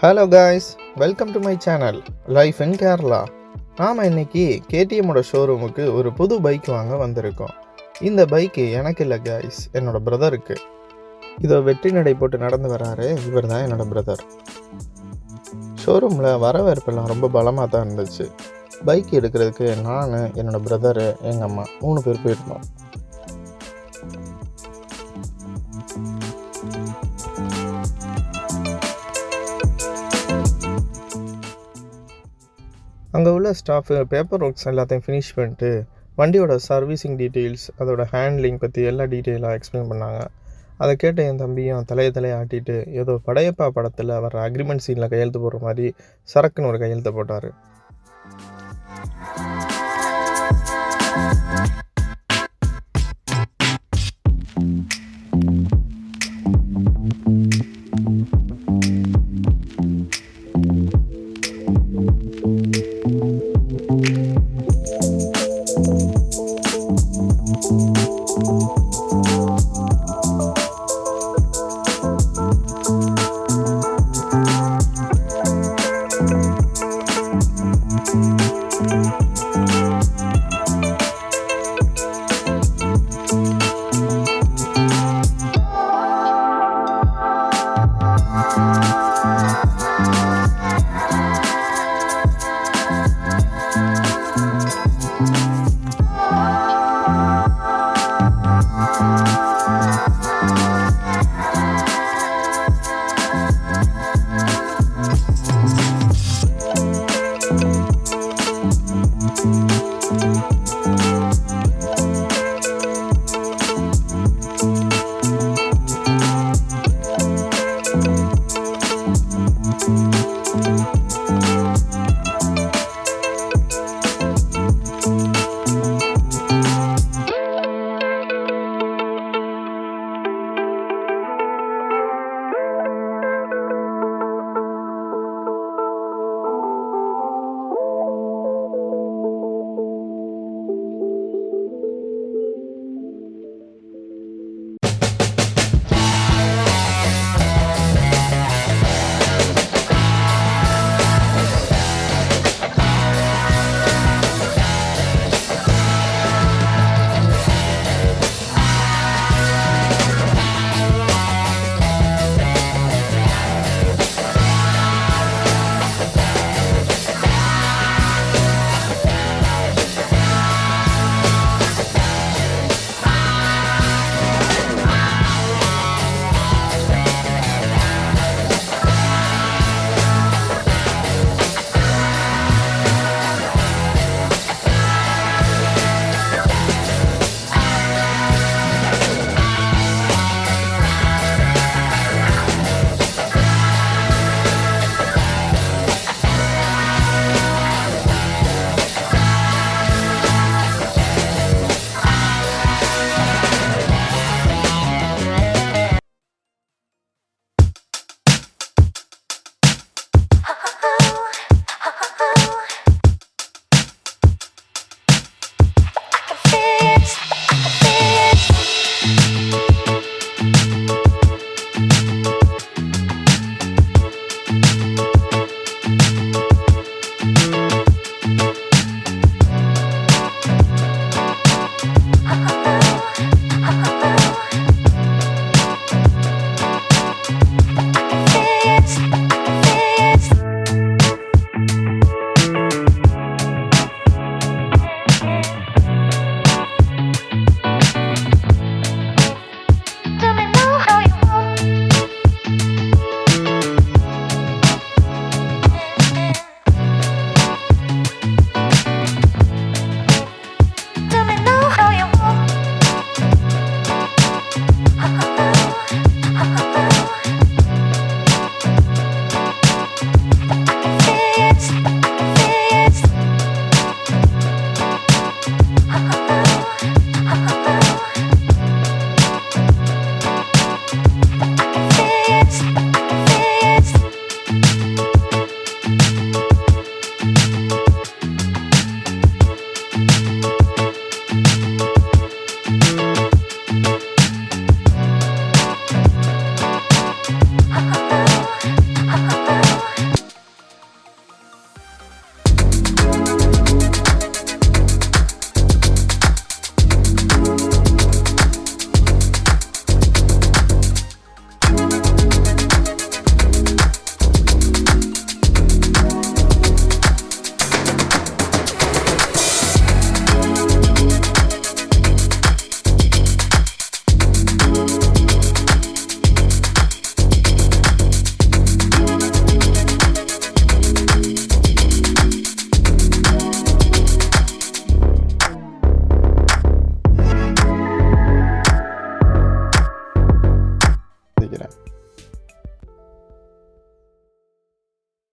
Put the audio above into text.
Hello guys, welcome to my channel life இன் கேரளா. நாம் இன்றைக்கி கேடிஎம்மோட ஷோரூமுக்கு ஒரு புது பைக் வாங்க வந்திருக்கோம். இந்த பைக்கு எனக்கு இல்லை காய்ஸ், என்னோடய பிரதருக்கு. இதோ வெற்றி நடை போட்டு நடந்து வராரு, இவர் தான் என்னோடய பிரதர். ஷோரூமில் வரவேற்பெல்லாம் ரொம்ப பலமாக தான் இருந்துச்சு. பைக் எடுக்கிறதுக்கு நான், என்னோடய பிரதரு, எங்கள் அம்மா 3 பேர் போயிருந்தோம். அங்கே உள்ள ஸ்டாஃபு பேப்பர் ஒர்க்ஸ் எல்லாத்தையும் ஃபினிஷ் பண்ணிட்டு வண்டியோட சர்வீசிங் டீட்டெயில்ஸ், அதோட ஹேண்ட்லிங் பற்றி எல்லா டீட்டெயிலாக எக்ஸ்பிளைன் பண்ணாங்க. அதை கேட்ட என் தம்பியும் தலையை ஆட்டிட்டு ஏதோ படையப்பா படத்தில் வர அக்ரிமெண்ட் சீனில் கையெழுத்து போடுற மாதிரி சரக்குன்னு ஒரு கையெழுத்து போட்டார்.